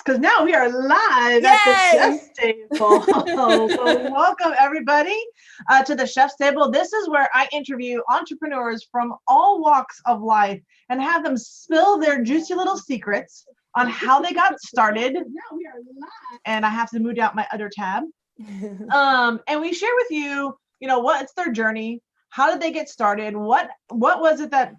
because now we are live at the chef's table. So welcome everybody to the chef's table. This is where I interview entrepreneurs from all walks of life and have them spill their juicy little secrets on how they got started. Now we are live. And I have to move out my other tab. And we share with you, what's their journey. How did they get started? What was it that,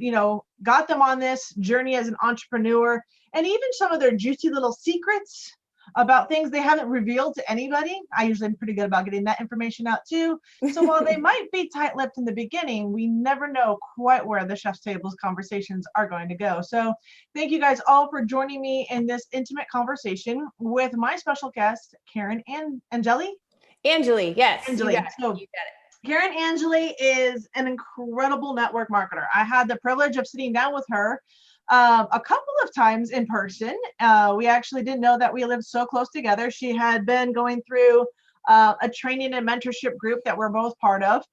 got them on this journey as an entrepreneur? And even some of their juicy little secrets about things they haven't revealed to anybody. I usually am pretty good about getting that information out too. So while they might be tight-lipped in the beginning, we never know quite where the chef's table's conversations are going to go. So thank you guys all for joining me in this intimate conversation with my special guest, Karin Angelly. Angelly, yes. Angelly. You got it. Karin Angelly is an incredible network marketer. I had the privilege of sitting down with her a couple of times in person. We actually didn't know that we lived so close together. She had been going through a training and mentorship group that we're both part of.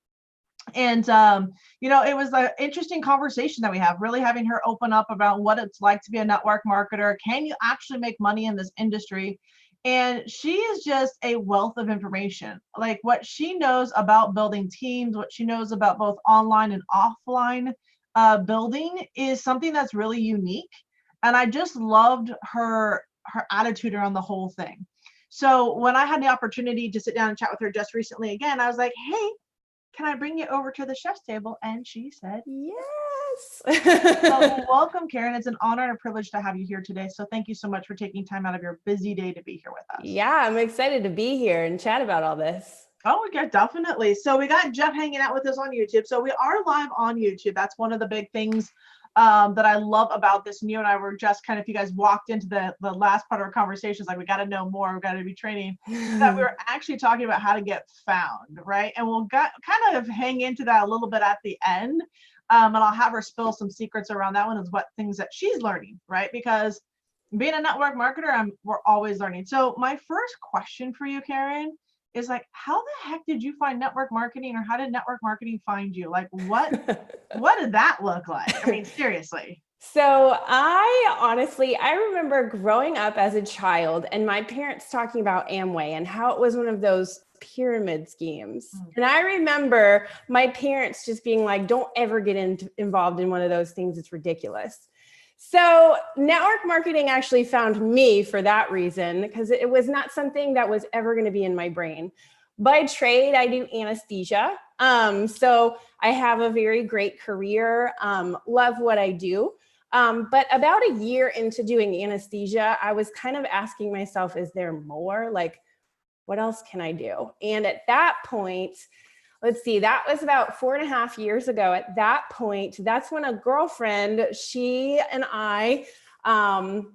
And, it was an interesting conversation that we have, really having her open up about what it's like to be a network marketer. Can you actually make money in this industry? And she is just a wealth of information. Like what she knows about building teams, what she knows about both online and offline building is something that's really unique. And I just loved her attitude around the whole thing. So when I had the opportunity to sit down and chat with her just recently again, I was like, hey, can I bring you over to the chef's table? And she said, yes. So welcome, Karin. It's an honor and a privilege to have you here today. So thank you so much for taking time out of your busy day to be here with us. Yeah, I'm excited to be here and chat about all this. Oh, yeah, definitely. So we got Jeff hanging out with us on YouTube. So we are live on YouTube. That's one of the big things that I love about this. And you and I were just kind of, if you guys walked into the last part of our conversations, like we got to know more, we got to be training, that we were actually talking about how to get found, right? And we'll kind of hang into that a little bit at the end. And I'll have her spill some secrets around that one, is what things that she's learning, right? Because being a network marketer, we're always learning. So my first question for you, Karin, is like, how the heck did you find network marketing, or how did network marketing find you? Like what did that look like? I mean, seriously. So I remember growing up as a child and my parents talking about Amway and how it was one of those pyramid schemes. And I remember my parents just being like, don't ever get involved in one of those things. It's ridiculous. So network marketing actually found me for that reason, because it was not something that was ever going to be in my brain. By trade, I do anesthesia. So I have a very great career, love what I do. But about a year into doing anesthesia, I was kind of asking myself, is there more? Like, what else can I do? And at that point, let's see, that was about 4.5 years ago. At that point, that's when a girlfriend, she and I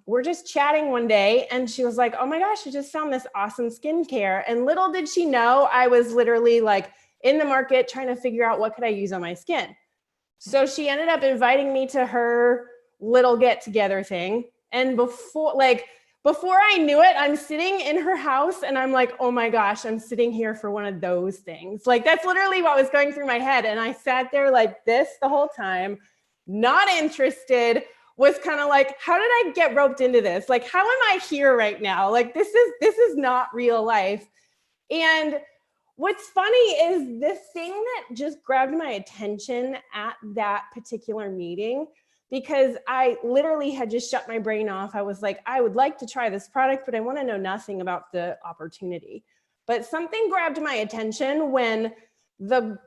were just chatting one day, and she was like, oh my gosh, I just found this awesome skincare. And little did she know, I was literally like in the market trying to figure out what could I use on my skin. So she ended up inviting me to her little get together thing. And before I knew it, I'm sitting in her house and I'm like, oh my gosh, I'm sitting here for one of those things. Like that's literally what was going through my head. And I sat there like this the whole time, not interested, was kind of like, how did I get roped into this? Like, how am I here right now? Like, this is not real life. And what's funny is the thing that just grabbed my attention at that particular meeting, because I literally had just shut my brain off. I was like, I would like to try this product, but I want to know nothing about the opportunity. But something grabbed my attention when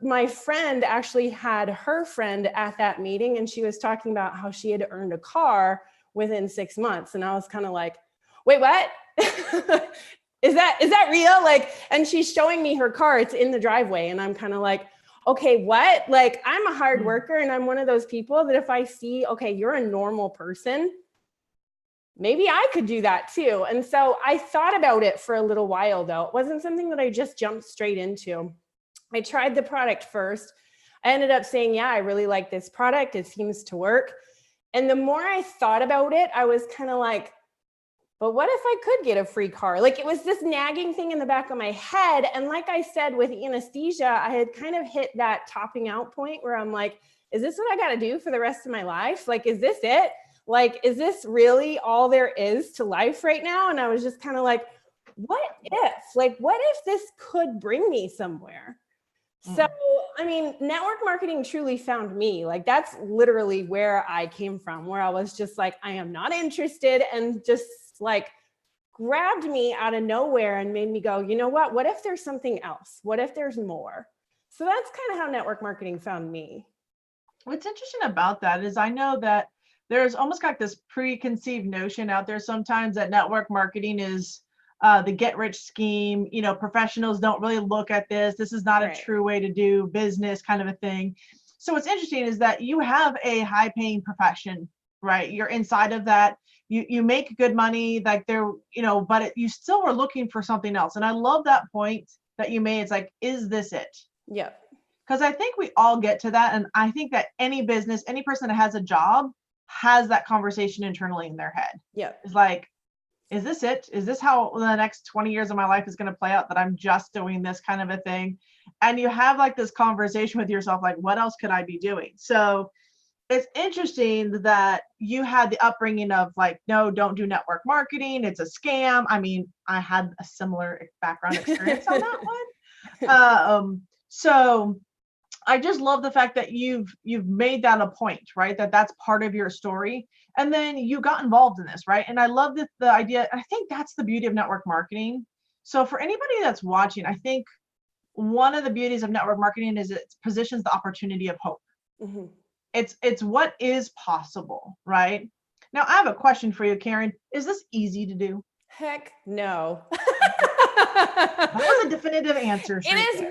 my friend actually had her friend at that meeting, and she was talking about how she had earned a car within 6 months. And I was kind of like, wait, what? Is that real? Like, and she's showing me her car, it's in the driveway. And I'm kind of like, okay, what? Like, I'm a hard worker, and I'm one of those people that if I see, okay, you're a normal person, maybe I could do that too. And so I thought about it for a little while though. It wasn't something that I just jumped straight into. I tried the product first. I ended up saying, yeah, I really like this product. It seems to work. And the more I thought about it, I was kind of like, but what if I could get a free car? Like, it was this nagging thing in the back of my head. And like I said, with anesthesia, I had kind of hit that topping out point where I'm like, is this what I got to do for the rest of my life? Like, is this it? Like, is this really all there is to life right now? And I was just kind of like, what if this could bring me somewhere? So, I mean, network marketing truly found me. Like, that's literally where I came from, where I was just like, I am not interested, and just like grabbed me out of nowhere and made me go, you know what if there's something else? What if there's more? So that's kind of how network marketing found me. What's interesting about that is I know that there's almost like this preconceived notion out there sometimes that network marketing is the get rich scheme. You know, professionals don't really look at this. This is not a true way to do business, kind of a thing. So what's interesting is that you have a high paying profession, right? You're inside of that. You make good money, like there, you know, but you still are looking for something else. And I love that point that you made. It's like, is this it? Yeah. Because I think we all get to that. And I think that any business, any person that has a job has that conversation internally in their head. Yeah. It's like, is this it? Is this how the next 20 years of my life is going to play out, that I'm just doing this kind of a thing? And you have like this conversation with yourself, like, what else could I be doing? So it's interesting that you had the upbringing of like, no, don't do network marketing. It's a scam. I mean, I had a similar background experience on that one. So I just love the fact that you've made that a point, right? That's part of your story. And then you got involved in this, right? And I love the idea. I think that's the beauty of network marketing. So for anybody that's watching, I think one of the beauties of network marketing is it positions the opportunity of hope. Mm-hmm. It's what is possible, right? Now I have a question for you, Karin. Is this easy to do? Heck no. That was a definitive answer. It is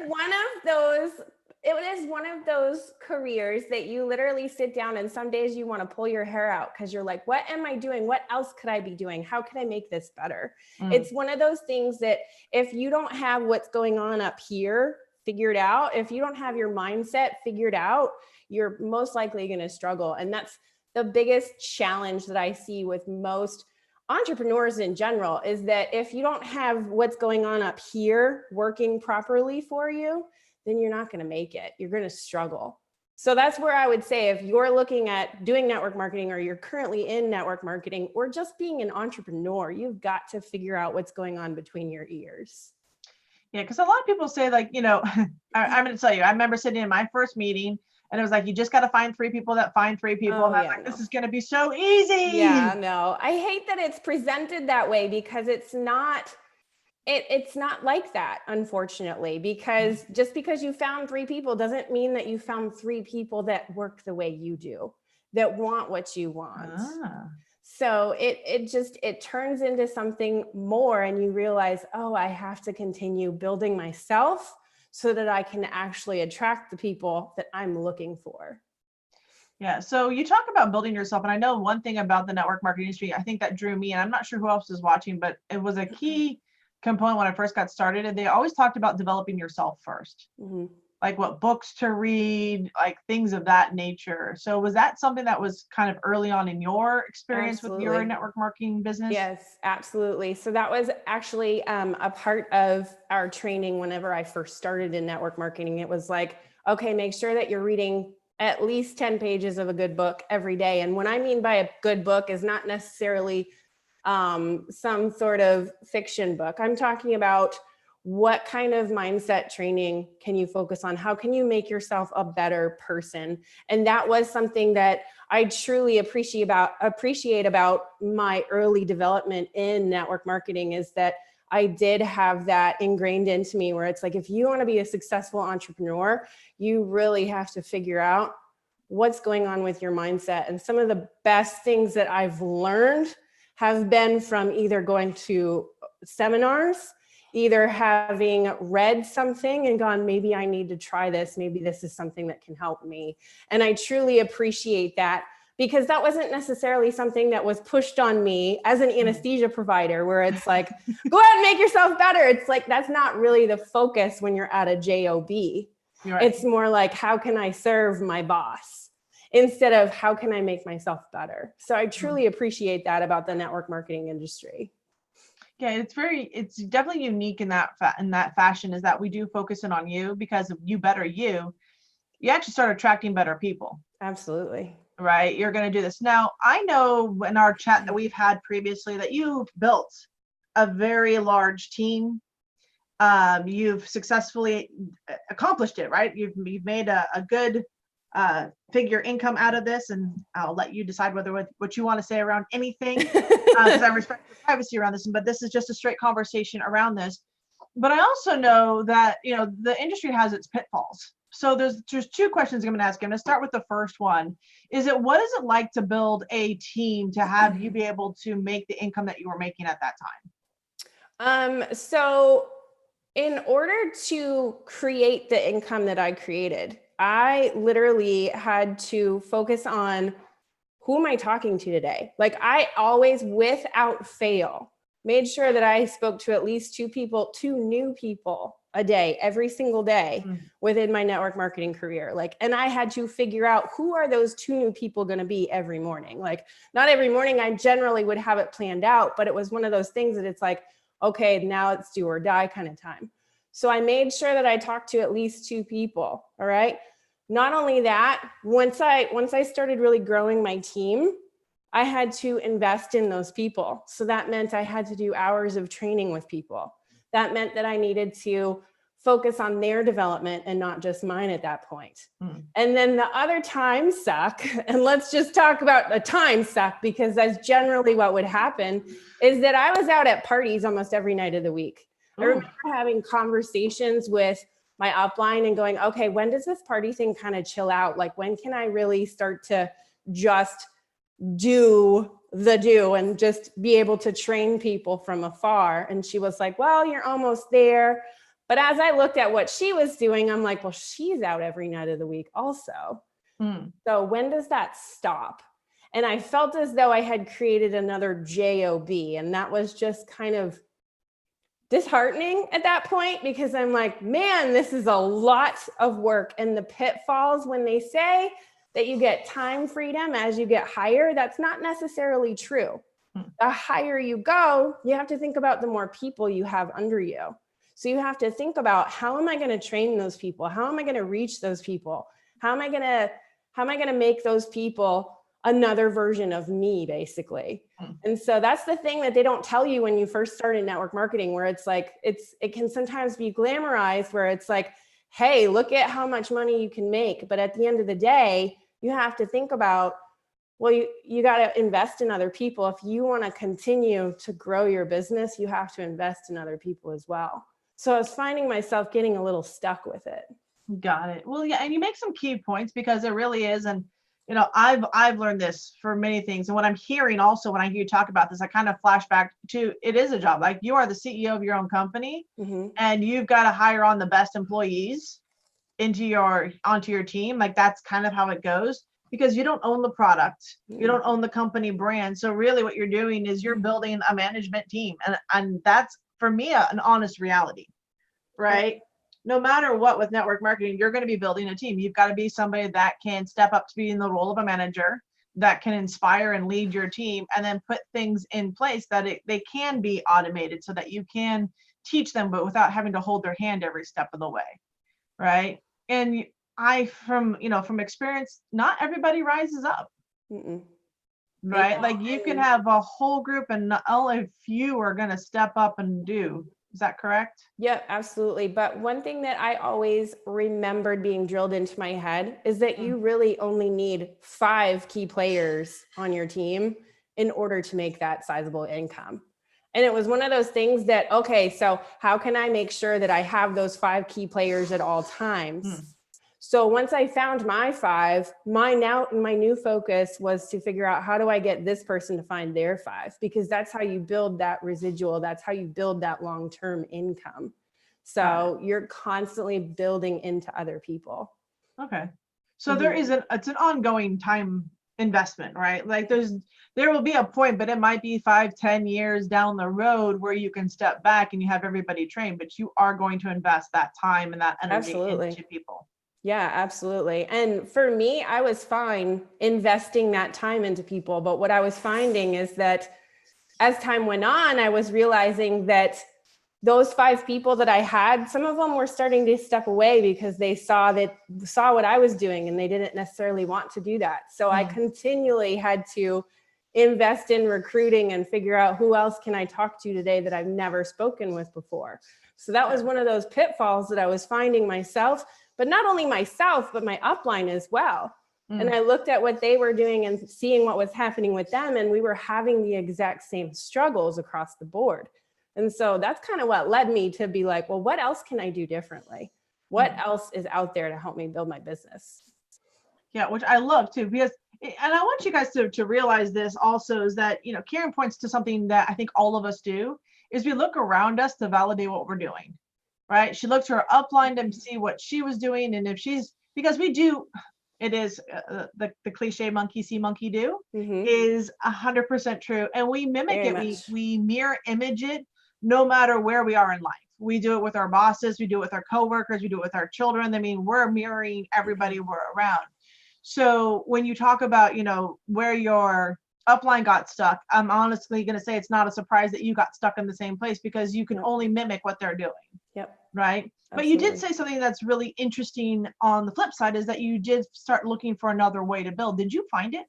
one of those careers that you literally sit down and some days you want to pull your hair out because you're like, what am I doing? What else could I be doing? How can I make this better? It's one of those things that if you don't have what's going on up here figured out, if you don't have your mindset figured out, you're most likely going to struggle. And that's the biggest challenge that I see with most entrepreneurs in general, is that if you don't have what's going on up here working properly for you, then you're not going to make it. You're going to struggle. So that's where I would say, if you're looking at doing network marketing, or you're currently in network marketing, or just being an entrepreneur, you've got to figure out what's going on between your ears. Yeah, because a lot of people say, like, you know, I'm going to tell you, I remember sitting in my first meeting and it was like, you just got to find 3 people that find 3 people. And I'm like, this is going to be so easy. Yeah, no, I hate that it's presented that way, because it's not like that, unfortunately, because just because you found 3 people doesn't mean that you found 3 people that work the way you do, that want what you want. So it turns into something more, and you realize, oh, I have to continue building myself so that I can actually attract the people that I'm looking for. Yeah. So you talk about building yourself. And I know one thing about the network marketing industry, I think that drew me, and I'm not sure who else is watching, but it was a key component when I first got started. And they always talked about developing yourself first, like what books to read, like things of that nature. So was that something that was kind of early on in your experience with your network marketing business? Yes, absolutely. So that was actually a part of our training whenever I first started in network marketing. It was like, okay, make sure that you're reading at least 10 pages of a good book every day. And what I mean by a good book is not necessarily some sort of fiction book. I'm talking about, what kind of mindset training can you focus on? How can you make yourself a better person? And that was something that I truly appreciate about my early development in network marketing, is that I did have that ingrained into me, where it's like, if you want to be a successful entrepreneur, you really have to figure out what's going on with your mindset. And some of the best things that I've learned have been from either going to seminars, either having read something and gone, maybe I need to try this. Maybe this is something that can help me. And I truly appreciate that, because that wasn't necessarily something that was pushed on me as an anesthesia provider, where it's like, go ahead and make yourself better. It's like, that's not really the focus when you're at a job. Right. It's more like, how can I serve my boss, instead of how can I make myself better? So I truly appreciate that about the network marketing industry. Yeah, it's definitely unique in that fashion, is that we do focus in on you, because of you actually start attracting better people. Absolutely. right? You're going to do this. Now, I know in our chat that we've had previously that you built a very large team. You've successfully accomplished it, right? You've made a good figure income out of this, and I'll let you decide what you want to say around anything, because I respect your privacy around this, but this is just a straight conversation around this. But I also know that, the industry has its pitfalls. So there's two questions I'm going to ask you. I'm going to start with the first one. What is it like to build a team to have you be able to make the income that you were making at that time? So in order to create the income that I created, I literally had to focus on who am I talking to today? Like, I always, without fail, made sure that I spoke to at least two new people a day, every single day within my network marketing career. And I had to figure out who are those two new people going to be every morning. Not every morning, I generally would have it planned out, but it was one of those things that it's like, okay, now it's do or die kind of time. So I made sure that I talked to at least two people. All right. Not only that, once I started really growing my team, I had to invest in those people. So that meant I had to do hours of training with people. That meant that I needed to focus on their development and not just mine at that point. And then the other time suck, and let's just talk about a time suck, because that's generally what would happen, is that I was out at parties almost every night of the week. I remember having conversations with my upline and going, okay, when does this party thing kind of chill out? When can I really start to just do and just be able to train people from afar? And she was like, well, you're almost there. But as I looked at what she was doing, I'm like, well, she's out every night of the week also. So when does that stop? And I felt as though I had created another job. And that was just kind of disheartening at that point, because I'm like, man, this is a lot of work. And the pitfalls, when they say that you get time freedom as you get higher, that's not necessarily true. The higher you go, you have to think about the more people you have under you. So you have to think about, how am I going to train those people? How am I going to reach those people? How am I going to make those people another version of me, basically? And so that's the thing that they don't tell you when you first start in network marketing, where it's like, it can sometimes be glamorized, where it's like, hey, look at how much money you can make. But at the end of the day, you have to think about, well, you got to invest in other people. If you want to continue to grow your business, you have to invest in other people as well. So I was finding myself getting a little stuck with it. Got it. Well, yeah, and you make some key points, because it really is. And I've learned this for many things. And what I'm hearing also when I hear you talk about this, I kind of flash back to, it is a job. Like, you are the CEO of your own company, and you've got to hire on the best employees onto your team. Like, that's kind of how it goes, because you don't own the product, you don't own the company brand. So really what you're doing is you're building a management team. And that's, for me, an honest reality, right? No matter what, with network marketing, you're going to be building a team. You've got to be somebody that can step up to be in the role of a manager, that can inspire and lead your team, and then put things in place that they can be automated, so that you can teach them, but without having to hold their hand every step of the way, right? And from experience, not everybody rises up, right? Like, you can have a whole group, and only a few are going to step up and do. Is that correct? Yeah, absolutely. But one thing that I always remembered being drilled into my head is that you really only need 5 key players on your team in order to make that sizable income. And it was one of those things that, okay, so how can I make sure that I have those 5 key players at all times? So once I found my 5, my new focus was to figure out, how do I get this person to find their 5? Because that's how you build that residual. That's how you build that long-term income. So you're constantly building into other people. Okay. So it's an ongoing time investment, right? Like, there will be a point, but it might be 5-10 years down the road where you can step back and you have everybody trained, but you are going to invest that time and that energy into people. Yeah, absolutely. And for me, I was fine investing that time into people. But what I was finding is that as time went on, I was realizing that those 5 people that I had, some of them were starting to step away because they saw what I was doing and they didn't necessarily want to do that. So I continually had to invest in recruiting and figure out who else can I talk to today that I've never spoken with before. So that was one of those pitfalls that I was finding myself, but not only myself, but my upline as well. And I looked at what they were doing and seeing what was happening with them. And we were having the exact same struggles across the board. And so that's kind of what led me to be like, well, what else can I do differently? What else is out there to help me build my business? Yeah, which I love too, because, and I want you guys to realize this also, is that, you know, Karin points to something that I think all of us do, is we look around us to validate what we're doing, right? She looked to her upline to see what she was doing. And if she's, because we do, it is the cliche monkey see, monkey do is 100% true. And we mimic it. We mirror image it no matter where we are in life. We do it with our bosses. We do it with our coworkers. We do it with our children. I mean, we're mirroring everybody we're around. So when you talk about, you know, where your upline got stuck, I'm honestly going to say it's not a surprise that you got stuck in the same place, because you can only mimic what they're doing. Yep. Right. Absolutely. But you did say something that's really interesting on the flip side, is that you did start looking for another way to build. Did you find it?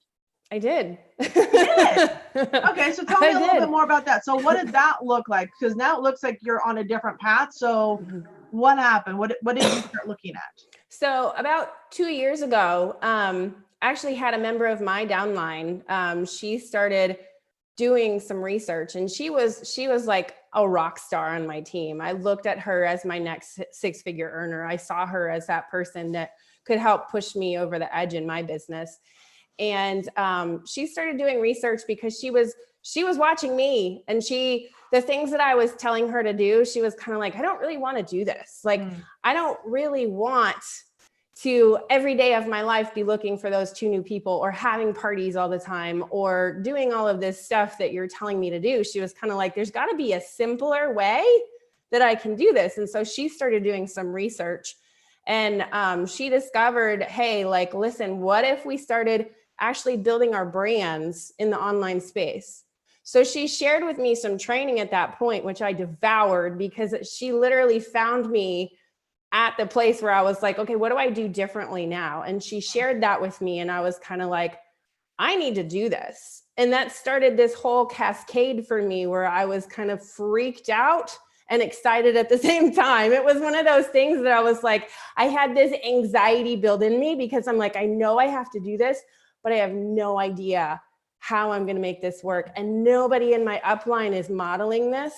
I did. You did. Okay. So tell me a little bit more about that. So what did that look like? Because now it looks like you're on a different path. So what happened? What did you start looking at? So about 2 years ago, I actually had a member of my downline. She started doing some research, and she was like a rock star on my team. I looked at her as my next 6-figure earner. I saw her as that person that could help push me over the edge in my business. And she started doing research because she was watching me, and the things that I was telling her to do, she was kind of like, I don't really want to do this. Like, I don't really want to every day of my life be looking for those 2 new people, or having parties all the time, or doing all of this stuff that you're telling me to do. She was kind of like, there's got to be a simpler way that I can do this. And so she started doing some research, and she discovered, hey, like, listen, what if we started actually building our brands in the online space? So she shared with me some training at that point, which I devoured, because she literally found me at the place where I was like, okay, what do I do differently now? And she shared that with me, and I was kind of like, I need to do this. And that started this whole cascade for me, where I was kind of freaked out and excited at the same time. It was one of those things that I was like, I had this anxiety build in me, because I'm like, I know I have to do this, but I have no idea how I'm going to make this work. And nobody in my upline is modeling this.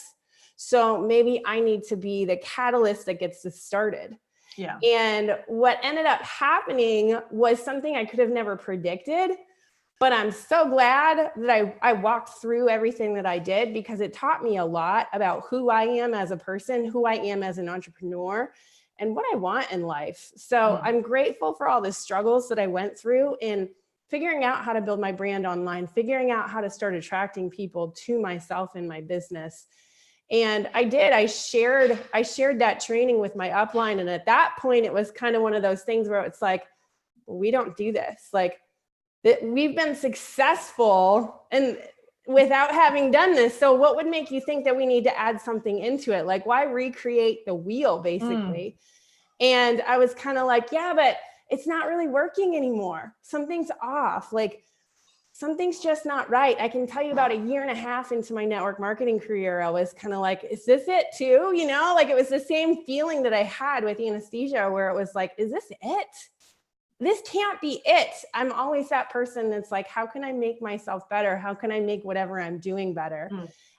So maybe I need to be the catalyst that gets this started. Yeah. And what ended up happening was something I could have never predicted, but I'm so glad that I walked through everything that I did, because it taught me a lot about who I am as a person, who I am as an entrepreneur, and what I want in life. So I'm grateful for all the struggles that I went through in figuring out how to build my brand online, figuring out how to start attracting people to myself and my business. And I did. I shared that training with my upline. And at that point, it was kind of one of those things where it's like, well, we don't do this. Like, we've been successful and without having done this. So what would make you think that we need to add something into it? Like, why recreate the wheel, basically? And I was kind of like, yeah, but it's not really working anymore. Something's off. Like, something's just not right. I can tell you about 1.5 years into my network marketing career, I was kind of like, is this it too? You know, like, it was the same feeling that I had with anesthesia, where it was like, is this it? This can't be it. I'm always that person that's like, how can I make myself better? How can I make whatever I'm doing better?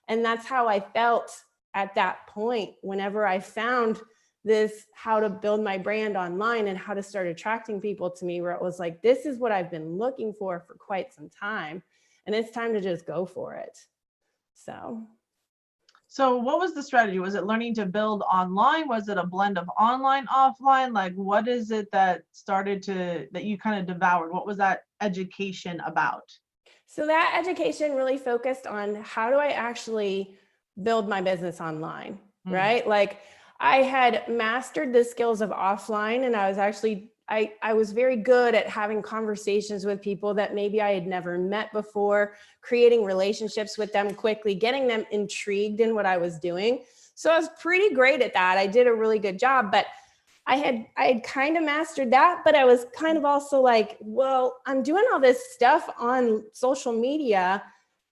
And that's how I felt at that point, whenever I found this, how to build my brand online and how to start attracting people to me, where it was like, this is what I've been looking for quite some time, and it's time to just go for it. So what was the strategy? Was it learning to build online? Was it a blend of online, offline? Like, what is it that that you kind of devoured? What was that education about? So that education really focused on, how do I actually build my business online, right? Like, I had mastered the skills of offline, and I was actually I was very good at having conversations with people that maybe I had never met before, creating relationships with them quickly, getting them intrigued in what I was doing. So I was pretty great at that. I did a really good job, but I had kind of mastered that, but I was kind of also like, well, I'm doing all this stuff on social media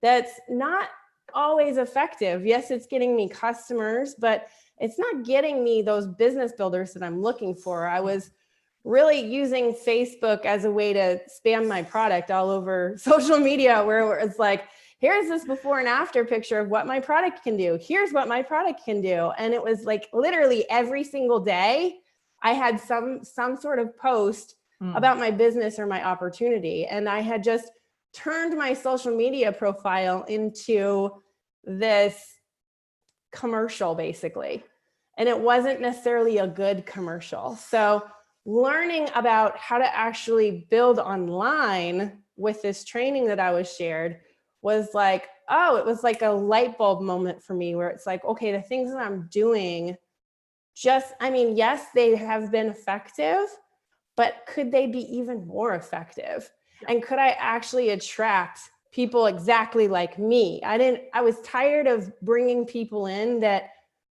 that's not always effective. Yes, it's getting me customers, but it's not getting me those business builders that I'm looking for. I was really using Facebook as a way to spam my product all over social media, where it's like, here's this before and after picture of what my product can do. Here's what my product can do. And it was like literally every single day I had some sort of post about my business or my opportunity. And I had just turned my social media profile into this commercial, basically. And it wasn't necessarily a good commercial. So learning about how to actually build online with this training that I was shared was like, oh, it was like a light bulb moment for me, where it's like, okay, the things that I'm doing yes, they have been effective, but could they be even more effective? Yeah. And could I actually attract people exactly like me? I was tired of bringing people in that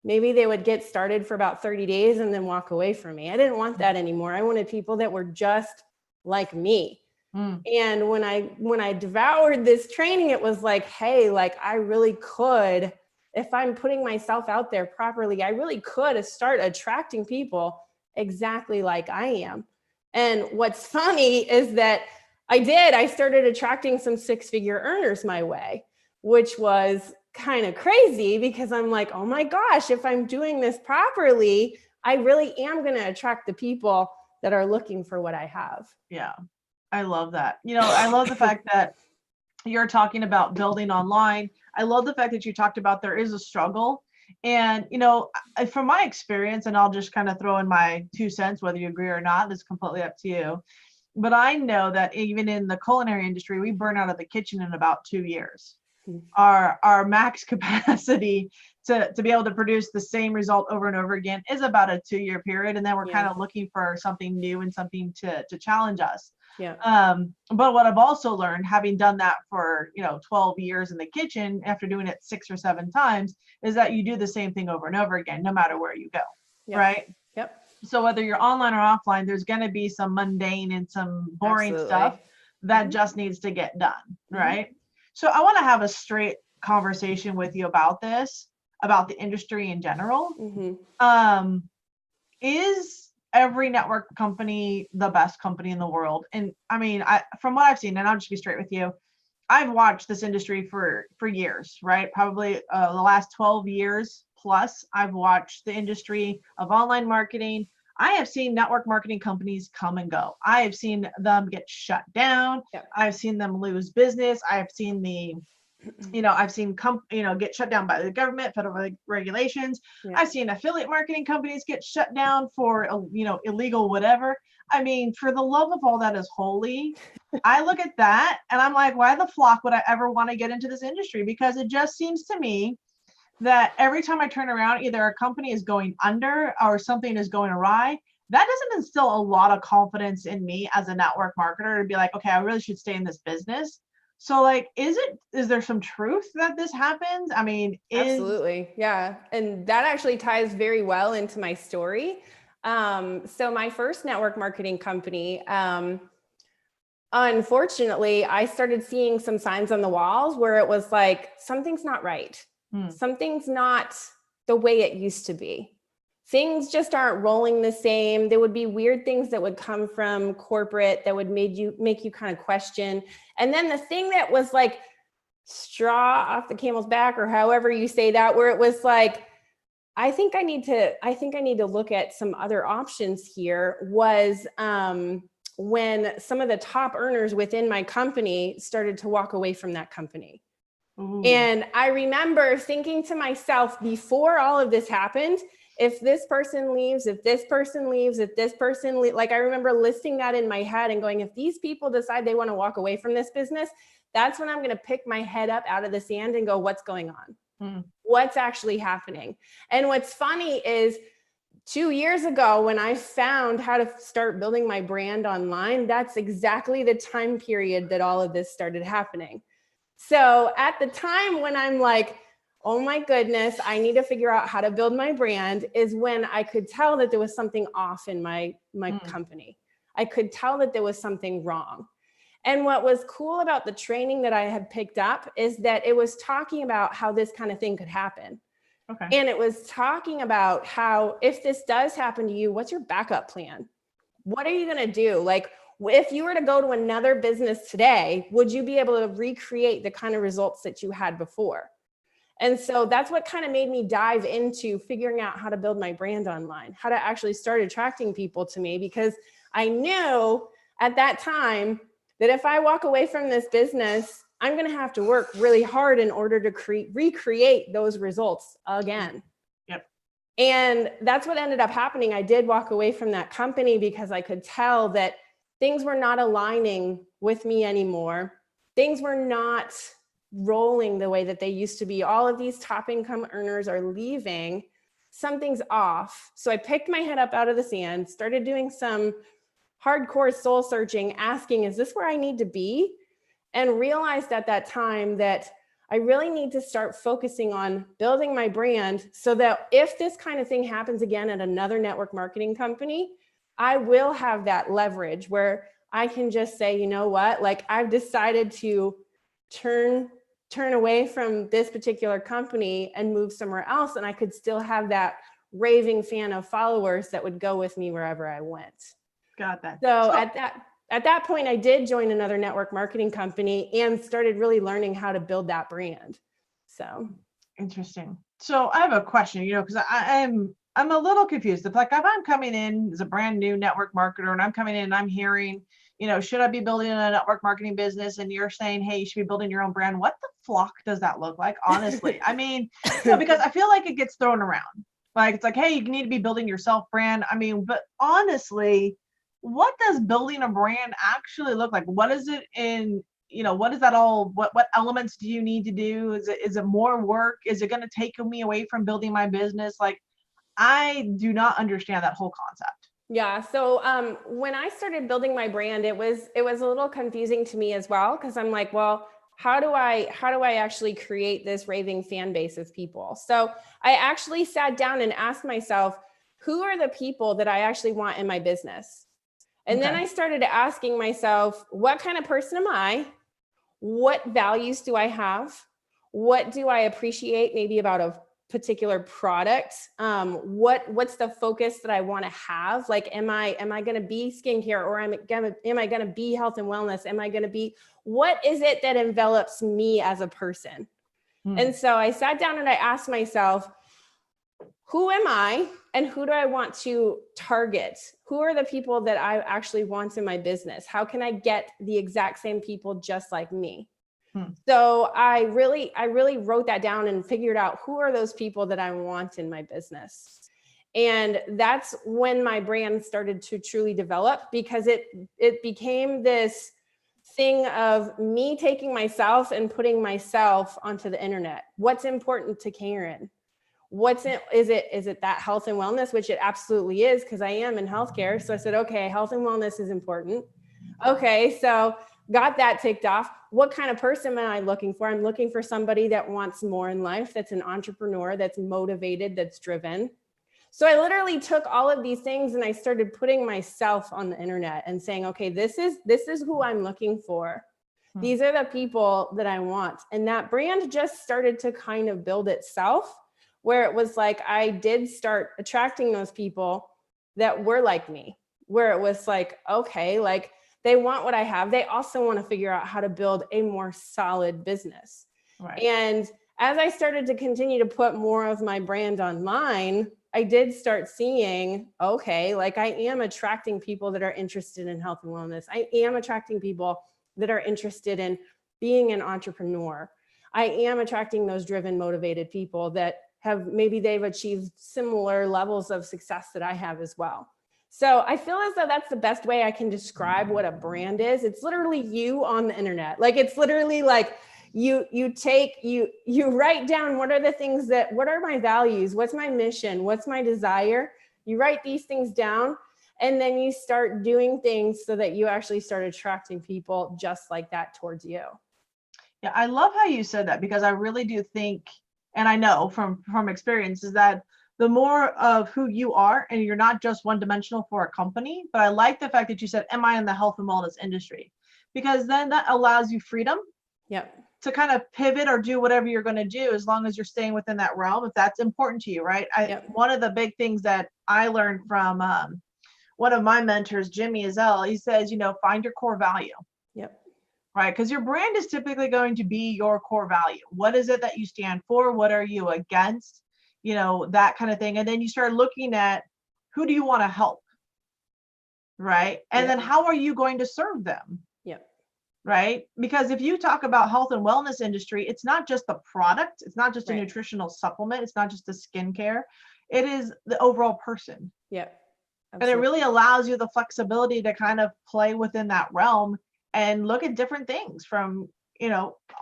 maybe they would get started for about 30 days and then walk away from me. I didn't want that anymore. I wanted people that were just like me. And when I devoured this training, it was like, hey, like I really could, if I'm putting myself out there properly, I really could start attracting people exactly like I am. And what's funny is that I started attracting some 6-figure earners my way, which was kind of crazy, because I'm like, oh my gosh, if I'm doing this properly, I really am going to attract the people that are looking for what I have. Yeah, I love that. I love the fact that you're talking about building online. I love the fact that you talked about there is a struggle. And, from my experience, and I'll just kind of throw in my 2 cents, whether you agree or not, it's completely up to you. But I know that even in the culinary industry, we burn out of the kitchen in about 2 years. Our max capacity to be able to produce the same result over and over again is about a 2-year period. And then we're kind of looking for something new and something to challenge us. Yeah. But what I've also learned, having done that for 12 years in the kitchen, after doing it 6 or 7 times, is that you do the same thing over and over again, no matter where you go. Yep. Right? Yep. So whether you're online or offline, there's going to be some mundane and some boring stuff that just needs to get done. Right? So I want to have a straight conversation with you about this, about the industry in general. Is every network company the best company in the world? And I mean, from what I've seen, and I'll just be straight with you, I've watched this industry for years, right? Probably the last 12 years plus, I've watched the industry of online marketing. I have seen network marketing companies come and go. I have seen them get shut down. Yep. I've seen them lose business. I've seen get shut down by the government, federal regulations. Yeah. I've seen affiliate marketing companies get shut down for, illegal whatever. I mean, for the love of all that is holy, I look at that and I'm like, why the flock would I ever want to get into this industry? Because it just seems to me that every time I turn around, either a company is going under or something is going awry. That doesn't instill a lot of confidence in me as a network marketer to be like, okay, I really should stay in this business. So like, is there some truth that this happens? I mean, absolutely. Yeah. And that actually ties very well into my story. So my first network marketing company, unfortunately, I started seeing some signs on the walls where it was like, something's not right. Something's not the way it used to be. Things just aren't rolling the same. There would be weird things that would come from corporate that would make you kind of question. And then the thing that was like straw off the camel's back, or however you say that, where it was like, I think I need to look at some other options here, was when some of the top earners within my company started to walk away from that company. Ooh. And I remember thinking to myself, before all of this happened, if this person leaves, like I remember listing that in my head and going, if these people decide they want to walk away from this business, that's when I'm going to pick my head up out of the sand and go, what's going on? What's actually happening? And what's funny is 2 years ago, when I found how to start building my brand online, that's exactly the time period that all of this started happening. So at the time when I'm like, oh my goodness, I need to figure out how to build my brand, is when I could tell that there was something off in my company. I could tell that there was something wrong. And what was cool about the training that I had picked up is that it was talking about how this kind of thing could happen. Okay. And it was talking about how, if this does happen to you, what's your backup plan? What are you going to do? Like, if you were to go to another business today, would you be able to recreate the kind of results that you had before? And so that's what kind of made me dive into figuring out how to build my brand online, how to actually start attracting people to me, because I knew at that time that if I walk away from this business, I'm going to have to work really hard in order to recreate those results again. Yep. And that's what ended up happening. I did walk away from that company because I could tell that things were not aligning with me anymore. Things were not rolling the way that they used to be. All of these top income earners are leaving. Something's off. So I picked my head up out of the sand, started doing some hardcore soul searching, asking, is this where I need to be? And realized at that time that I really need to start focusing on building my brand so that if this kind of thing happens again at another network marketing company, I will have that leverage where I can just say, you know what, like I've decided to turn away from this particular company and move somewhere else. And I could still have that raving fan of followers that would go with me wherever I went. Got that. So at that point, I did join another network marketing company and started really learning how to build that brand. So interesting. So I have a question, because I'm a little confused. If like if I'm coming in as a brand new network marketer and I'm coming in and I'm hearing, should I be building a network marketing business? And you're saying, hey, you should be building your own brand. What the flock does that look like? Honestly, I mean, because I feel like it gets thrown around. Like it's like, hey, you need to be building your self brand. I mean, but honestly, what does building a brand actually look like? What is it in, what is that all, what elements do you need to do? Is it more work? Is it going to take me away from building my business? Like, I do not understand that whole concept. Yeah. So when I started building my brand, it was a little confusing to me as well, because I'm like, well, how do I actually create this raving fan base of people? So I actually sat down and asked myself, who are the people that I actually want in my business? And then I started asking myself, what kind of person am I? What values do I have? What do I appreciate maybe about a particular product? What's the focus that I want to have? Like, am I going to be skincare, or am I going to be health and wellness? Am I going to be, what is it that envelops me as a person? And so I sat down and I asked myself, who am I and who do I want to target? Who are the people that I actually want in my business? How can I get the exact same people just like me? So I really wrote that down and figured out who are those people that I want in my business. And that's when my brand started to truly develop, because it became this thing of me taking myself and putting myself onto the internet. What's important to Karin? Is it that health and wellness, which it absolutely is, because I am in healthcare. So I said, okay, health and wellness is important. Okay, so got that ticked off. What kind of person am I looking for? I'm looking for somebody that wants more in life, that's an entrepreneur, that's motivated, that's driven. So I literally took all of these things and I started putting myself on the internet and saying, okay, this is who I'm looking for. These are the people that I want. And that brand just started to kind of build itself, where it was like, I did start attracting those people that were like me, where it was like, okay, like they want what I have. They also want to figure out how to build a more solid business. Right. And as I started to continue to put more of my brand online, I did start seeing, okay, like I am attracting people that are interested in health and wellness. I am attracting people that are interested in being an entrepreneur. I am attracting those driven, motivated people that they've achieved similar levels of success that I have as well. So I feel as though that's the best way I can describe what a brand is. It's literally you on the internet. Like, it's literally like you write down, what are my values? What's my mission? What's my desire? You write these things down, and then you start doing things so that you actually start attracting people just like that towards you. Yeah, I love how you said that, because I really do think, and I know from experience, is that the more of who you are, and you're not just one dimensional for a company, but I like the fact that you said, am I in the health and wellness industry? Because then that allows you freedom to kind of pivot or do whatever you're going to do, as long as you're staying within that realm, if that's important to you, right? One of the big things that I learned from one of my mentors, Jimmy Azell, he says, find your core value. Right? Because your brand is typically going to be your core value. What is it that you stand for? What are you against? That kind of thing. And then you start looking at, who do you want to help? Right? And then how are you going to serve them? Right? Because if you talk about health and wellness industry, it's not just the product. It's not just a nutritional supplement. It's not just a skincare. It is the overall person. Absolutely. And it really allows you the flexibility to kind of play within that realm and look at different things from,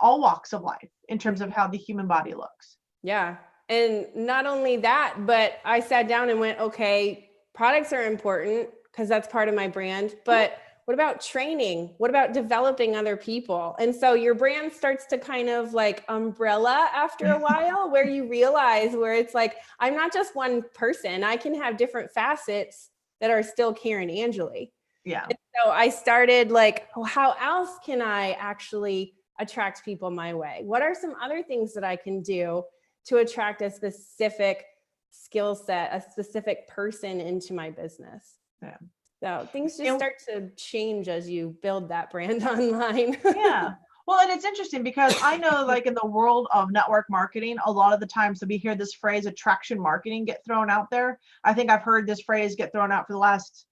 all walks of life in terms of how the human body looks. Yeah. And not only that, but I sat down and went, okay, products are important because that's part of my brand, but what about training? What about developing other people? And so your brand starts to kind of like umbrella after a while, where you realize where it's like, I'm not just one person. I can have different facets that are still Karin Angelly. Yeah. And so I started like, how else can I actually attract people my way? What are some other things that I can do to attract a specific skill set, a specific person into my business? Yeah. So things just start to change as you build that brand online. Yeah. Well, and it's interesting because I know, like, in the world of network marketing, a lot of the times that we hear this phrase attraction marketing get thrown out there. I think I've heard this phrase get thrown out for the last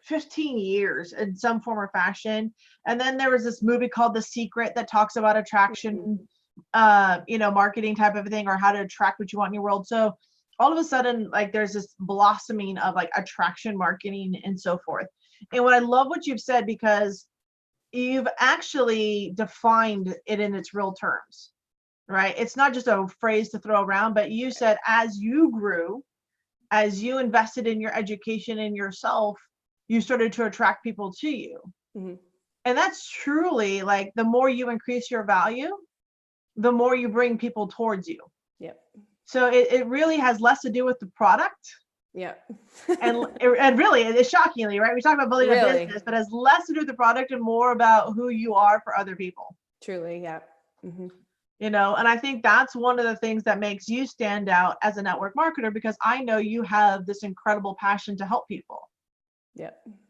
15 years in some form or fashion. And then there was this movie called The Secret that talks about attraction, marketing type of thing, or how to attract what you want in your world. So all of a sudden, like, there's this blossoming of like attraction marketing and so forth. And what I love what you've said, because you've actually defined it in its real terms, right? It's not just a phrase to throw around, but you said, as you grew, as you invested in your education and yourself, you started to attract people to you. And that's truly, like, the more you increase your value, the more you bring people towards you. So it really has less to do with the product. And really, it's shockingly, right? We talk about building a business, but it has less to do with the product and more about who you are for other people. Truly, yeah. And I think that's one of the things that makes you stand out as a network marketer, because I know you have this incredible passion to help people.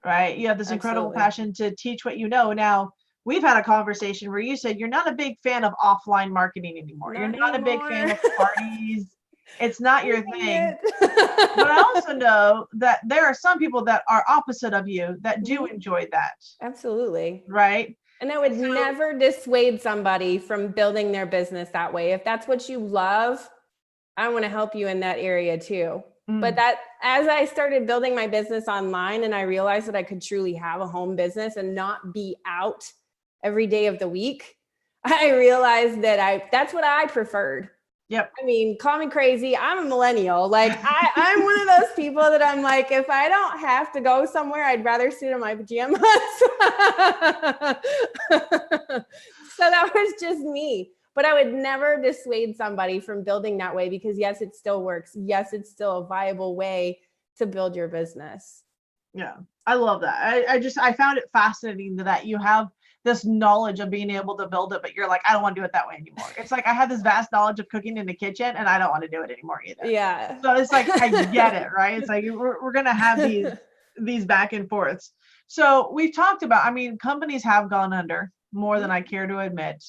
Right? You have this incredible passion to teach what you know. Now, we've had a conversation where you said you're not a big fan of offline marketing anymore. You're not a big fan of parties. It's not your thing. But I also know that there are some people that are opposite of you that do enjoy that. Absolutely. Right? And I would never dissuade somebody from building their business that way. If that's what you love, I want to help you in that area too. But that, as I started building my business online and I realized that I could truly have a home business and not be out every day of the week, I realized that that's what I preferred. I mean, call me crazy. I'm a millennial. Like, I'm one of those people that I'm like, if I don't have to go somewhere, I'd rather sit in my pajamas. So that was just me. But I would never dissuade somebody from building that way, because yes, it still works. Yes, it's still a viable way to build your business. Yeah, I love that. I found it fascinating that you have this knowledge of being able to build it, but you're like, I don't want to do it that way anymore. It's like, I have this vast knowledge of cooking in the kitchen and I don't want to do it anymore either. Yeah. So it's like, I get it, right? It's like, we're going to have these back and forths. So we've talked about, I mean, companies have gone under more than I care to admit.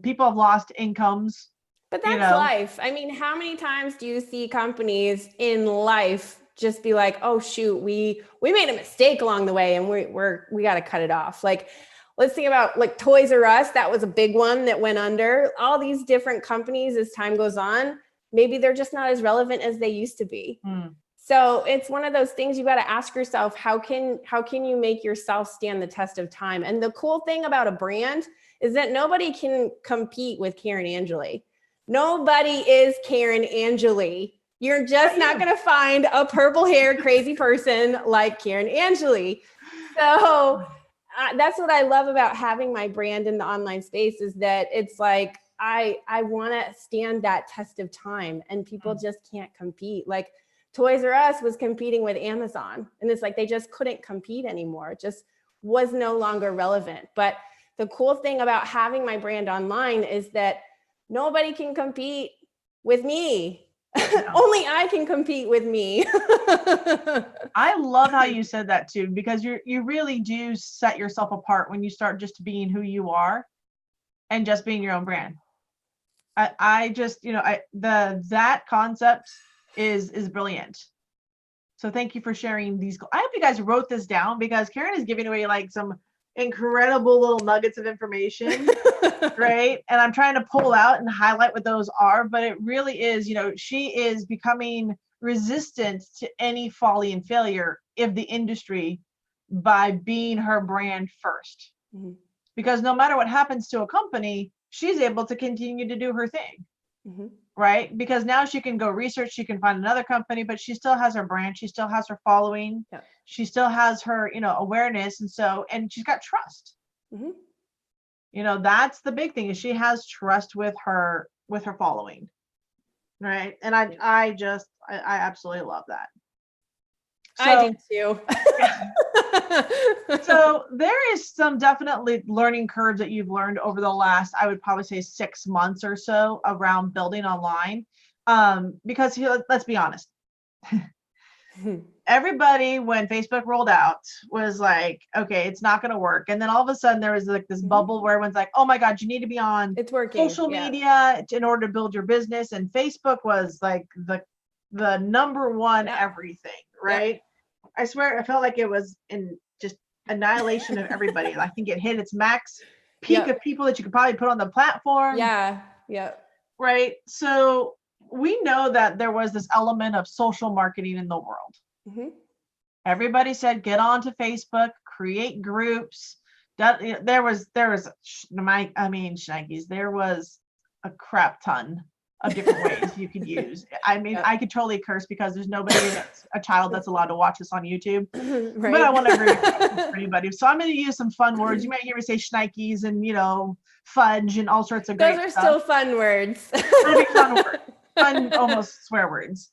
People have lost incomes. But that's life. I mean, how many times do you see companies in life just be like, oh shoot, we made a mistake along the way and we got to cut it off. Like, let's think about like Toys R Us. That was a big one that went under. All these different companies, as time goes on, maybe they're just not as relevant as they used to be. So it's one of those things you got to ask yourself, how can you make yourself stand the test of time? And the cool thing about a brand is that nobody can compete with Karin Angelly. Nobody is Karin Angelly You're just not going to find a purple hair crazy person like Karin Angelly. So that's what I love about having my brand in the online space, is that it's like, I want to stand that test of time, and people just can't compete. Like Toys R Us was competing with Amazon, and it's like, they just couldn't compete anymore. It just was no longer relevant. But the cool thing about having my brand online is that nobody can compete with me. Only I can compete with me. I love how you said that too, because you really do set yourself apart when you start just being who you are and just being your own brand. I just, that concept is brilliant. So thank you for sharing these. I hope you guys wrote this down, because Karin is giving away like some incredible little nuggets of information. Right. And I'm trying to pull out and highlight what those are, but it really is, she is becoming resistant to any folly and failure of the industry by being her brand first. Mm-hmm. Because no matter what happens to a company, she's able to continue to do her thing. Mm-hmm. Right. Because now she can go research, she can find another company, but she still has her brand. She still has her following. Yeah. She still has her, awareness. And she's got trust. Mm-hmm. That's the big thing, is she has trust with her following. Right. And I absolutely love that. So, I do too. So there is some definitely learning curves that you've learned over the last, I would probably say 6 months or so, around building online. Because let's be honest. Everybody, when Facebook rolled out, was like, okay, it's not going to work. And then all of a sudden there was like this bubble where everyone's like, oh my God, you need to be on social media in order to build your business. And Facebook was like the number one everything, right? Yep. I swear, I felt like it was in just annihilation of everybody. I think it hit its max peak of people that you could probably put on the platform. Yeah. Yeah. Right. So we know that there was this element of social marketing in the world. Mm-hmm. Everybody said, get onto Facebook, create groups. There was Shnikes, there was a crap ton of different ways you could use. I could totally curse, because there's nobody that's a child that's allowed to watch this on YouTube. Right. But I want to agree for anybody. So I'm going to use some fun words. You might hear me say Shnikes and, fudge and all sorts of great stuff. Those are still fun words. Really fun words. Fun, almost swear words.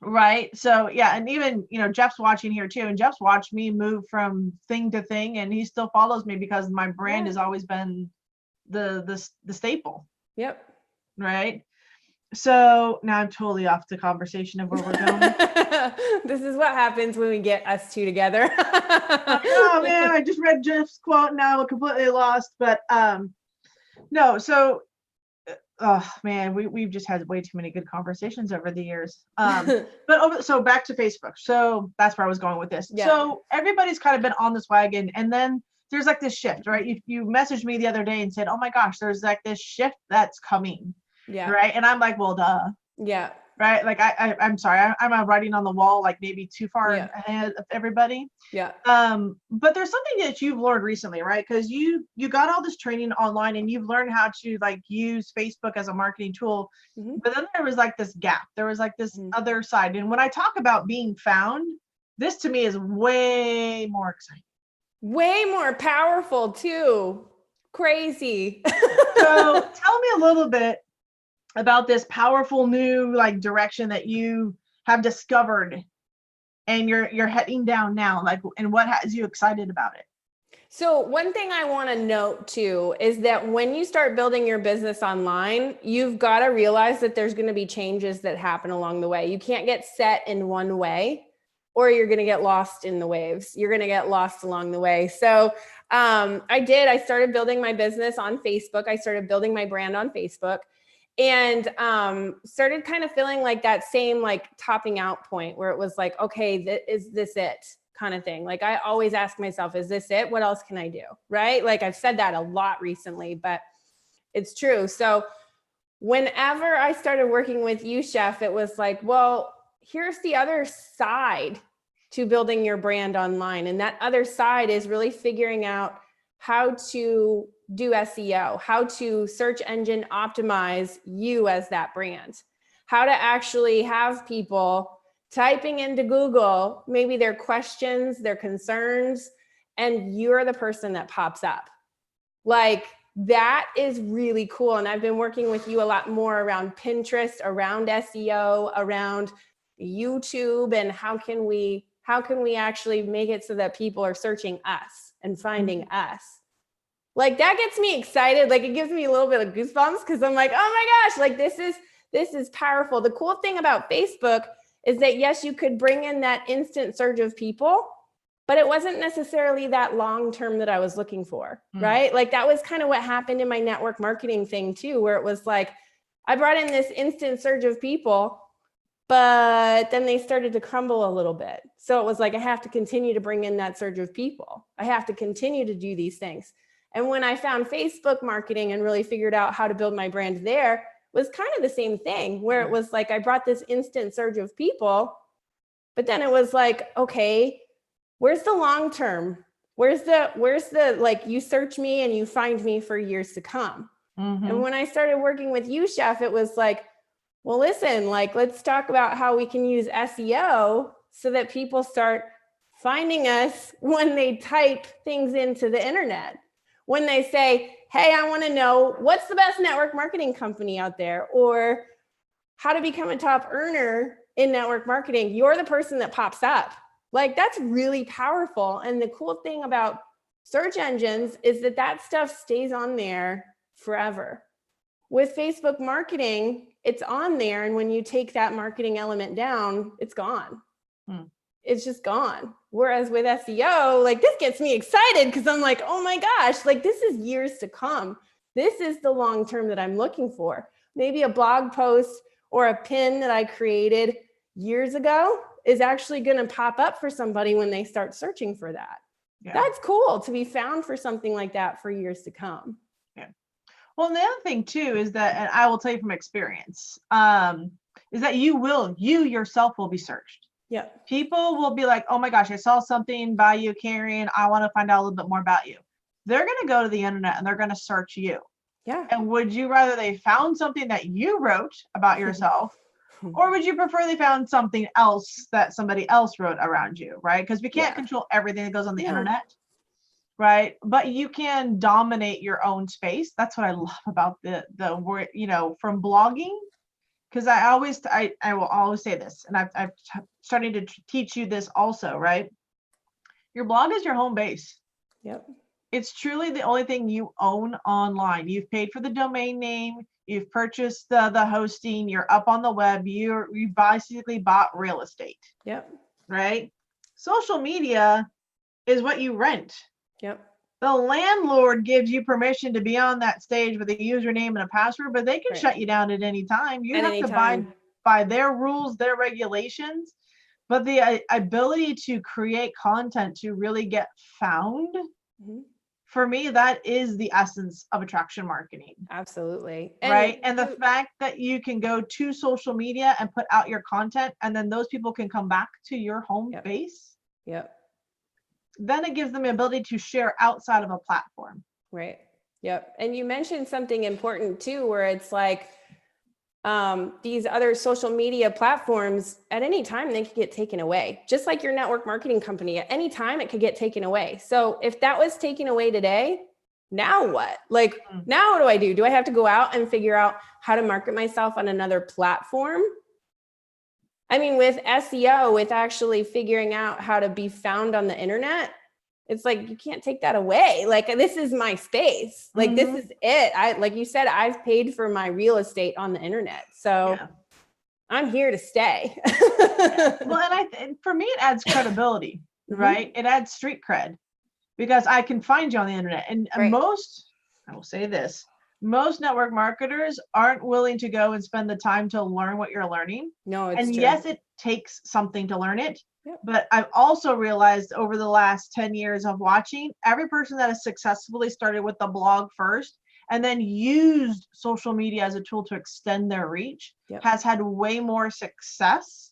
Right. So yeah. And even, Jeff's watching here too. And Jeff's watched me move from thing to thing, and he still follows me because my brand has always been the staple. Yep. Right. So now I'm totally off the conversation of where we're going. This is what happens when we get us two together. Oh man, I just read Jeff's quote and now I'm completely lost. But no, so oh man, we've just had way too many good conversations over the years. So back to Facebook. So that's where I was going with this. Yeah. So everybody's kind of been on this wagon, and then there's like this shift, right? You messaged me the other day and said, oh my gosh, there's like this shift that's coming. Yeah. Right. And I'm like, well, duh. Yeah. Right. Like I'm sorry. I'm writing on the wall, like maybe too far ahead of everybody. Yeah. But there's something that you've learned recently, right? Because you got all this training online and you've learned how to like use Facebook as a marketing tool. Mm-hmm. But then there was like this gap. There was like this other side. And when I talk about being found, this to me is way more exciting. Way more powerful too. Crazy. So tell me a little bit about this powerful new like direction that you have discovered and you're heading down now, like, and what has you excited about it? So one thing I want to note too is that when you start building your business online, you've got to realize that there's going to be changes that happen along the way. You can't get set in one way, or you're going to get lost in the waves. You're going to get lost along the way. So I started building my business on Facebook. I started building my brand on Facebook, and started kind of feeling like that same like topping out point where it was like, okay, is this it kind of thing? Like I always ask myself, is this it? What else can I do? Right? Like I've said that a lot recently, but it's true. So whenever I started working with you, Chef, it was like, well, here's the other side to building your brand online. And that other side is really figuring out how to do SEO, how to search engine optimize you as that brand, how to actually have people typing into Google, maybe their questions, their concerns, and you're the person that pops up. Like, that is really cool. And I've been working with you a lot more around Pinterest, around SEO, around YouTube, and how can we actually make it so that people are searching us and finding us. Like, that gets me excited. Like, it gives me a little bit of goosebumps because I'm like, oh my gosh, like this is powerful. The cool thing about Facebook is that, yes, you could bring in that instant surge of people, but it wasn't necessarily that long term that I was looking for, right? Like, that was kind of what happened in my network marketing thing too, where it was like, I brought in this instant surge of people, but then they started to crumble a little bit. So it was like, I have to continue to bring in that surge of people. I have to continue to do these things. And when I found Facebook marketing and really figured out how to build my brand there, it was kind of the same thing, where it was like, I brought this instant surge of people, but then it was like, okay, where's the long term? Where's the like, you search me and you find me for years to come. And when I started working with you, Chef, it was like, well, listen, like, let's talk about how we can use SEO so that people start finding us when they type things into the internet. When they say, hey, I want to know what's the best network marketing company out there, or how to become a top earner in network marketing, you're the person that pops up. Like, that's really powerful. And the cool thing about search engines is that that stuff stays on there forever. With Facebook marketing, it's on there. And when you take that marketing element down, it's gone. It's just gone. Whereas with SEO, like, this gets me excited because I'm like, oh my gosh, like, this is years to come. This is the long term that I'm looking for. Maybe a blog post or a pin that I created years ago is actually going to pop up for somebody when they start searching for that. Yeah. That's cool to be found for something like that for years to come. Yeah. Well, and the other thing too is that, and I will tell you from experience, is that you yourself will be searched. Yeah. People will be like, oh my gosh, I saw something by you, Karin. I want to find out a little bit more about you. They're going to go to the internet and they're going to search you. Yeah. And would you rather they found something that you wrote about yourself, or would you prefer they found something else that somebody else wrote around you, right? Because we can't control everything that goes on the internet, right? But you can dominate your own space. That's what I love about the word, from blogging. Because I will always say this, and I've started to teach you this also, right? Your blog is your home base. Yep. It's truly the only thing you own online. You've paid for the domain name, you've purchased the hosting, you're up on the web, you basically bought real estate. Yep. Right? Social media is what you rent. Yep. The landlord gives you permission to be on that stage with a username and a password, but they can shut you down at any time. You have to abide by their rules, their regulations. But the ability to create content to really get found, for me, that is the essence of attraction marketing. Absolutely. Right. And the fact that you can go to social media and put out your content, and then those people can come back to your home base. Yep. Then it gives them the ability to share outside of a platform. Right. Yep. And you mentioned something important too, where it's like, these other social media platforms, at any time they could get taken away, just like your network marketing company. At any time it could get taken away. So if that was taken away today, now what? Like, now what do I do? Do I have to go out and figure out how to market myself on another platform? I mean, with SEO, with actually figuring out how to be found on the internet, it's like, you can't take that away. Like, this is my space. Like, this is it. Like you said, I've paid for my real estate on the internet. So I'm here to stay. Well, and for me, it adds credibility, right? It adds street cred because I can find you on the internet. And I will say this, most network marketers aren't willing to go and spend the time to learn what you're learning. No, it's true. Yes, it takes something to learn it. But I've also realized over the last 10 years of watching, every person that has successfully started with the blog first and then used social media as a tool to extend their reach has had way more success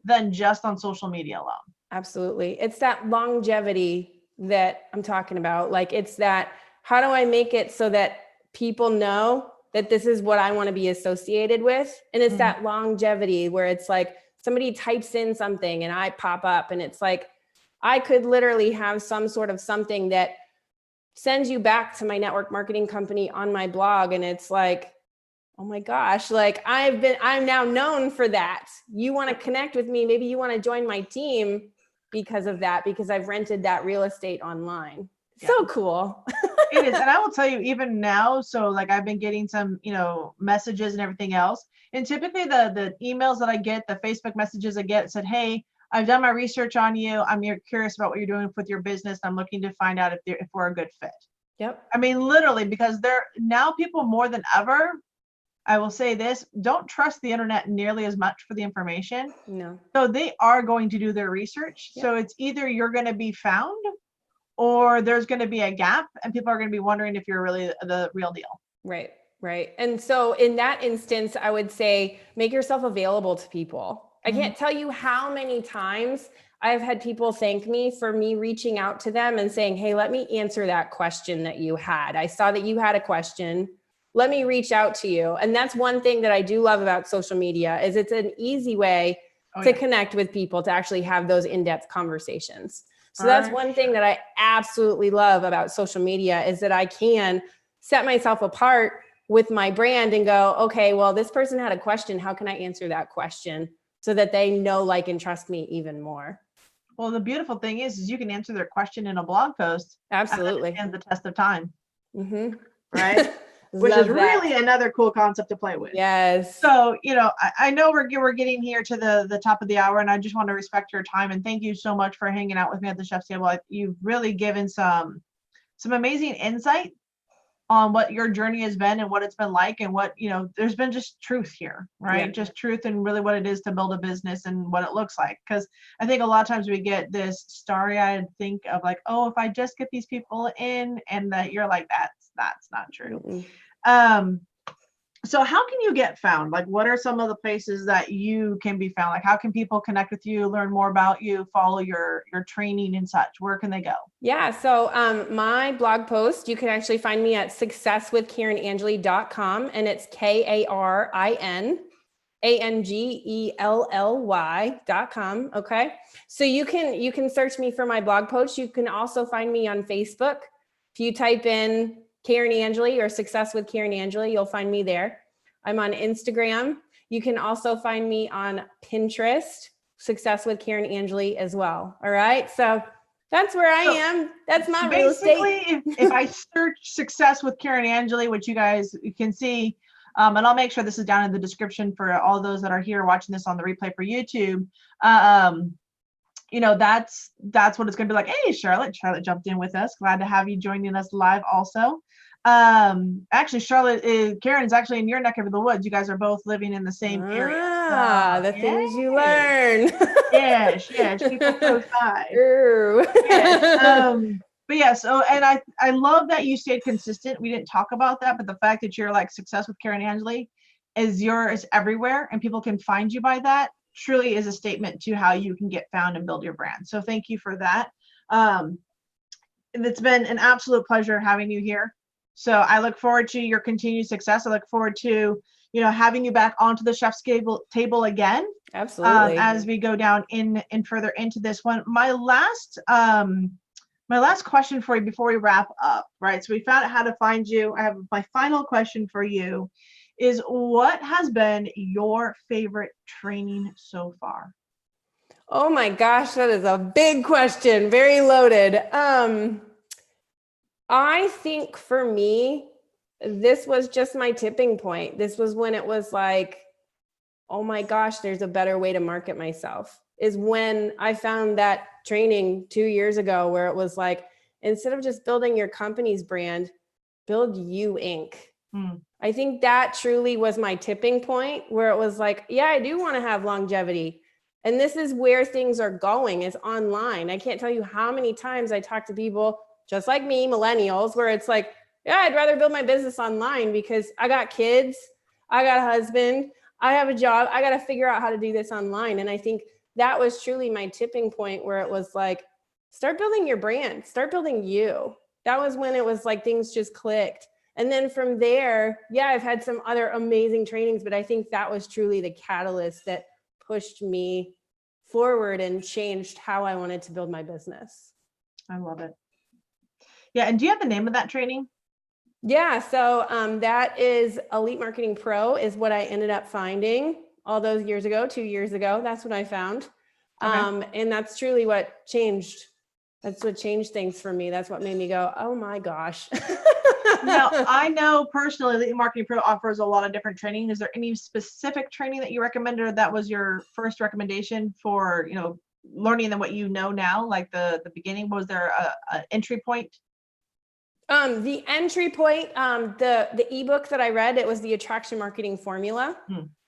than just on social media alone. Absolutely. It's that longevity that I'm talking about. Like, it's that, how do I make it so that people know that this is what I want to be associated with. And it's that longevity where it's like somebody types in something and I pop up, and it's like, I could literally have some sort of something that sends you back to my network marketing company on my blog. And it's like, oh my gosh, like I'm now known for that. You want to connect with me. Maybe you want to join my team because of that, because I've rented that real estate online. Yeah. So cool. It is. And I will tell you, even now, so like I've been getting some, messages and everything else. And typically the emails that I get, the Facebook messages I get said, hey, I've done my research on you. I'm curious about what you're doing with your business. I'm looking to find out if we're a good fit. Yep. I mean, literally, because now people more than ever, I will say this, don't trust the internet nearly as much for the information. No. So they are going to do their research. Yep. So it's either you're going to be found or there's going to be a gap and people are going to be wondering if you're really the real deal. Right. Right. And so in that instance, I would say, make yourself available to people. I can't tell you how many times I've had people thank me for me reaching out to them and saying, hey, let me answer that question that you had. I saw that you had a question. Let me reach out to you. And that's one thing that I do love about social media is it's an easy way to connect with people, to actually have those in-depth conversations. So that's one thing that I absolutely love about social media is that I can set myself apart with my brand and go, okay, well, this person had a question. How can I answer that question so that they know, like, and trust me even more? Well, the beautiful thing is you can answer their question in a blog post. Absolutely. And the test of time. Mm-hmm. Right. Which is really another cool concept to play with. Yes. So, I know we're getting here to the top of the hour, and I just want to respect your time and thank you so much for hanging out with me at the chef's table. You've really given some amazing insight on what your journey has been and what it's been like, and what, there's been just truth here, right? Yeah. Just truth and really what it is to build a business and what it looks like. Because I think a lot of times we get this starry-eyed think of like, oh, if I just get these people in, and that you're like, that's not true. Mm-hmm. So how can you get found? Like, what are some of the places that you can be found? Like, how can people connect with you, learn more about you, follow your training and such? Where can they go? Yeah. So my blog post, you can actually find me at successwithkarinangelly.com, and it's KarinAngely.com. Okay. So you can search me for my blog post. You can also find me on Facebook. If you type in Karin Angelly or Success with Karin Angelly, you'll find me there. I'm on Instagram. You can also find me on Pinterest, Success with Karin Angelly as well. All right. So that's where I am. That's my real estate. Basically, if I search Success with Karin Angelly, which you guys can see, and I'll make sure this is down in the description for all those that are here watching this on the replay for YouTube. That's what it's going to be like. Hey, Charlotte jumped in with us. Glad to have you joining us live also. Actually, Karin's actually in your neck of the woods. You guys are both living in the same area. The things you learn. Yes, people close by. Yes. But yeah, so, and I love that you stayed consistent. We didn't talk about that, but the fact that you're like Success with Karin Angelly is everywhere and people can find you by that truly is a statement to how you can get found and build your brand. So thank you for that. And it's been an absolute pleasure having you here. So I look forward to your continued success. I look forward to, having you back onto the chef's table again. Absolutely. As we go down in further into this one. My last question for you before we wrap up, right? So we found out how to find you. I have my final question for you is, what has been your favorite training so far? Oh my gosh, that is a big question. Very loaded. I think for me, this was just my tipping point. This was when it was like, oh my gosh, there's a better way to market myself, is when I found that training 2 years ago where it was like, instead of just building your company's brand, build you Inc. I think that truly was my tipping point where it was like, yeah, I do want to have longevity. And this is where things are going, is online. I can't tell you how many times I talk to people just like me, millennials, where it's like, yeah, I'd rather build my business online because I got kids, I got a husband, I have a job, I got to figure out how to do this online. And I think that was truly my tipping point where it was like, start building your brand, start building you. That was when it was like things just clicked. And then from there, yeah, I've had some other amazing trainings, but I think that was truly the catalyst that pushed me forward and changed how I wanted to build my business. I love it. Yeah. And do you have the name of that training? Yeah. So that is Elite Marketing Pro is what I ended up finding all those years ago, 2 years ago. That's what I found. Okay. And that's truly what changed. That's what changed things for me. That's what made me go, oh my gosh. Now, I know personally that Marketing Pro offers a lot of different training. Is there any specific training that you recommended, or that was your first recommendation for, learning than what you know now, like the beginning? Was there a entry point? The entry point, the ebook that I read, it was the Attraction Marketing Formula.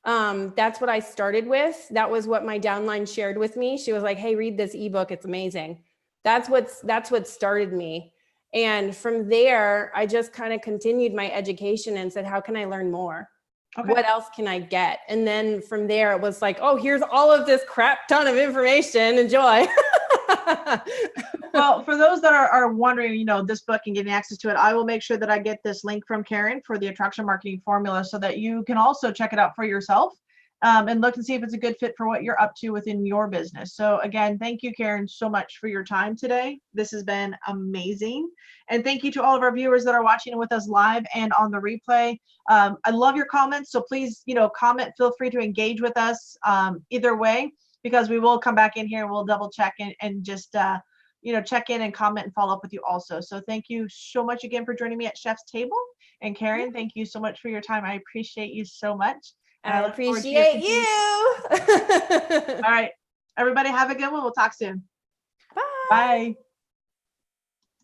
That's what I started with. That was what my downline shared with me. She was like, hey, read this ebook. It's amazing. That's what started me. And from there, I just kind of continued my education and said, how can I learn more? Okay. What else can I get? And then from there, it was like, oh, here's all of this crap ton of information. Enjoy. Well, for those that are wondering, this book and getting access to it, I will make sure that I get this link from Karin for the Attraction Marketing Formula so that you can also check it out for yourself and look and see if it's a good fit for what you're up to within your business. So again, thank you, Karin, so much for your time today. This has been amazing. And thank you to all of our viewers that are watching with us live and on the replay. I love your comments. So please, comment, feel free to engage with us either way, because we will come back in here and we'll double check and just, check in and comment and follow up with you also. So thank you so much again for joining me at Chef's Table. And Karin, thank you so much for your time. I appreciate you so much. I appreciate you. All right, everybody have a good one. We'll talk soon. Bye. Bye.